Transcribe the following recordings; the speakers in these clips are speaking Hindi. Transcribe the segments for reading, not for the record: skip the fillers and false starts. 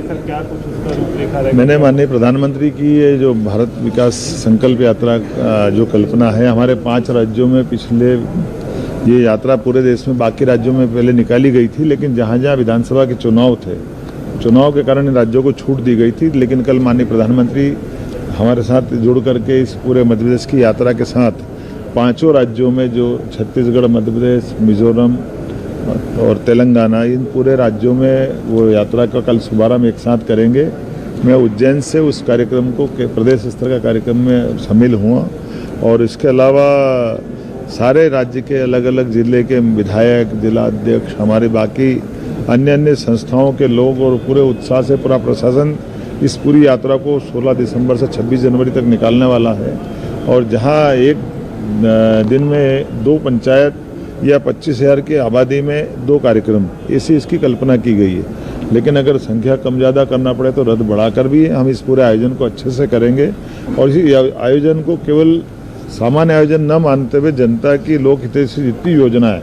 सर, क्या कुछ उसका रूपरेखा रहेगा? मैंने माननीय प्रधानमंत्री की ये जो भारत विकास संकल्प यात्रा जो कल्पना है, हमारे 5 राज्यों में पिछले ये यात्रा पूरे देश में बाकी राज्यों में पहले निकाली गई थी, लेकिन जहाँ जहाँ विधानसभा के चुनाव थे, चुनाव के कारण इन राज्यों को छूट दी गई थी। लेकिन कल माननीय प्रधानमंत्री हमारे साथ जुड़ करके इस पूरे मध्य प्रदेश की यात्रा के साथ 5 राज्यों में जो छत्तीसगढ़, मध्य प्रदेश, मिजोरम और तेलंगाना, इन पूरे राज्यों में वो यात्रा का कल शुभारंभ एक साथ करेंगे। मैं उज्जैन से उस कार्यक्रम को प्रदेश स्तर का कार्यक्रम में शामिल हुआ और इसके अलावा सारे राज्य के अलग अलग जिले के विधायक, जिला अध्यक्ष, हमारे बाकी अन्य संस्थाओं के लोग और पूरे उत्साह से पूरा प्रशासन इस पूरी यात्रा को 16 दिसंबर से 26 जनवरी तक निकालने वाला है। और जहां एक दिन में 2 पंचायत या 25,000 की आबादी में 2 कार्यक्रम, ऐसी इसकी कल्पना की गई है। लेकिन अगर संख्या कम ज़्यादा करना पड़े तो रद्द बढ़ाकर भी हम इस पूरे आयोजन को अच्छे से करेंगे। और इसी आयोजन को केवल सामान्य आयोजन न मानते हुए जनता की लोक हितैषी जितनी योजना है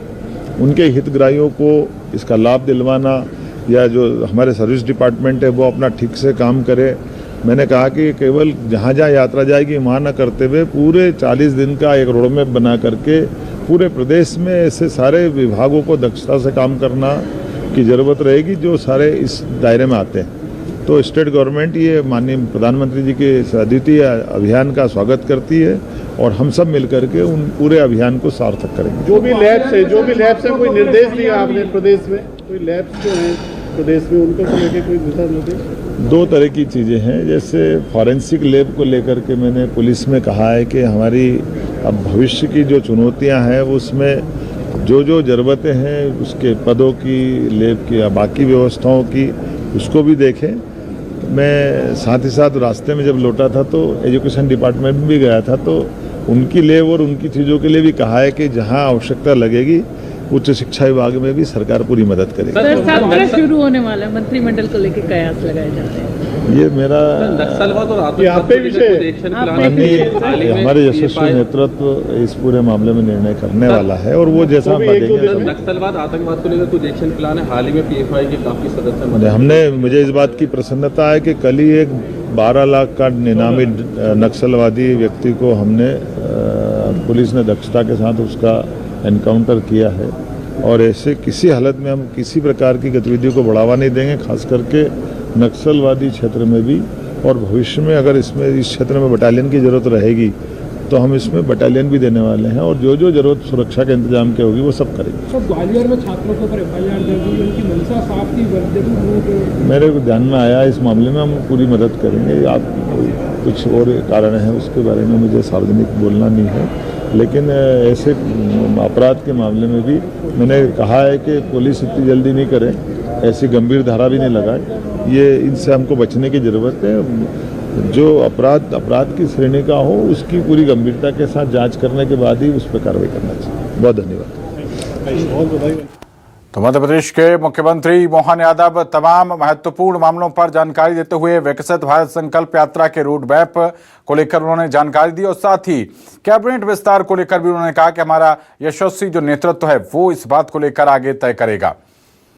उनके हितग्राहियों को इसका लाभ दिलवाना, या जो हमारे सर्विस डिपार्टमेंट है वो अपना ठीक से काम करे। मैंने कहा कि केवल जहाँ जहाँ यात्रा जाएगी वहाँ न करते हुए पूरे 40 दिन का एक रोड मैप बना करके पूरे प्रदेश में ऐसे सारे विभागों को दक्षता से काम करना की ज़रूरत रहेगी जो सारे इस दायरे में आते हैं। तो स्टेट गवर्नमेंट ये माननीय प्रधानमंत्री जी के इस अद्वितीय अभियान का स्वागत करती है और हम सब मिलकर के उन पूरे अभियान को सार्थक करेंगे। जो भी लैब्स है कोई निर्देश दिया आपने प्रदेश में, कोई लैब्स जो है प्रदेश में उनको लेकर कोई दिशा निर्देश? 2 तरह की चीज़ें हैं। जैसे फॉरेंसिक लैब को लेकर के मैंने पुलिस में कहा है कि हमारी अब भविष्य की जो चुनौतियां हैं उसमें जो जो ज़रूरतें हैं उसके पदों की, लैब की या बाकी व्यवस्थाओं की, उसको भी देखें। मैं साथ ही साथ रास्ते में जब लौटा था तो एजुकेशन डिपार्टमेंट में भी गया था, तो उनकी लैब और उनकी चीज़ों के लिए भी कहा है कि जहां आवश्यकता लगेगी उच्च शिक्षा विभाग में भी सरकार पूरी मदद करेगी। सर, सत्र शुरू होने वाला है, मंत्रिमंडल को लेकर कयास लगाए जा रहे हैं। ये मेरा हमारे यशस्वी नेतृत्व इस पूरे मामले में निर्णय करने वाला है और वो जैसा नक्सलवाद, आतंकवाद को लेकर कुछ एक्शन प्लान है? हाल ही में पीएफआई के काफी सदस्य हमने, मुझे इस बात की प्रसन्नता है कि कल ही एक 12 लाख का निनामी नक्सलवादी व्यक्ति को हमने पुलिस ने दक्षता के साथ उसका एनकाउंटर किया है। और ऐसे किसी हालत में हम किसी प्रकार की गतिविधियों को बढ़ावा नहीं देंगे, खास करके नक्सलवादी क्षेत्र में भी। और भविष्य में अगर इसमें इस क्षेत्र में बटालियन की ज़रूरत रहेगी तो हम इसमें बटालियन भी देने वाले हैं और जो जो ज़रूरत सुरक्षा के इंतजाम की होगी वो सब करेंगे। सब ग्वालियर में छात्रों के ऊपर FIR दर्ज हुई, उनकी मंशा साफ थी, मेरे ध्यान में आया, इस मामले में हम पूरी मदद करेंगे। आप कुछ और कारण है उसके बारे में मुझे सार्वजनिक बोलना नहीं है, लेकिन ऐसे अपराध के मामले में भी मैंने कहा है कि पुलिस इतनी जल्दी नहीं करे, ऐसी गंभीर धारा भी नहीं लगाए। ये इनसे हमको बचने की ज़रूरत है। जो अपराध की श्रेणी का हो उसकी पूरी गंभीरता के साथ जांच करने के बाद ही उस पर कार्रवाई करना चाहिए। बहुत धन्यवाद। तो मध्य प्रदेश के मुख्यमंत्री मोहन यादव तमाम महत्वपूर्ण मामलों पर जानकारी देते हुए विकसित भारत संकल्प यात्रा के रोड मैप को लेकर उन्होंने जानकारी दी और साथ ही कैबिनेट विस्तार को लेकर भी उन्होंने कहा कि हमारा यशस्वी जो नेतृत्व है वो इस बात को लेकर आगे तय करेगा।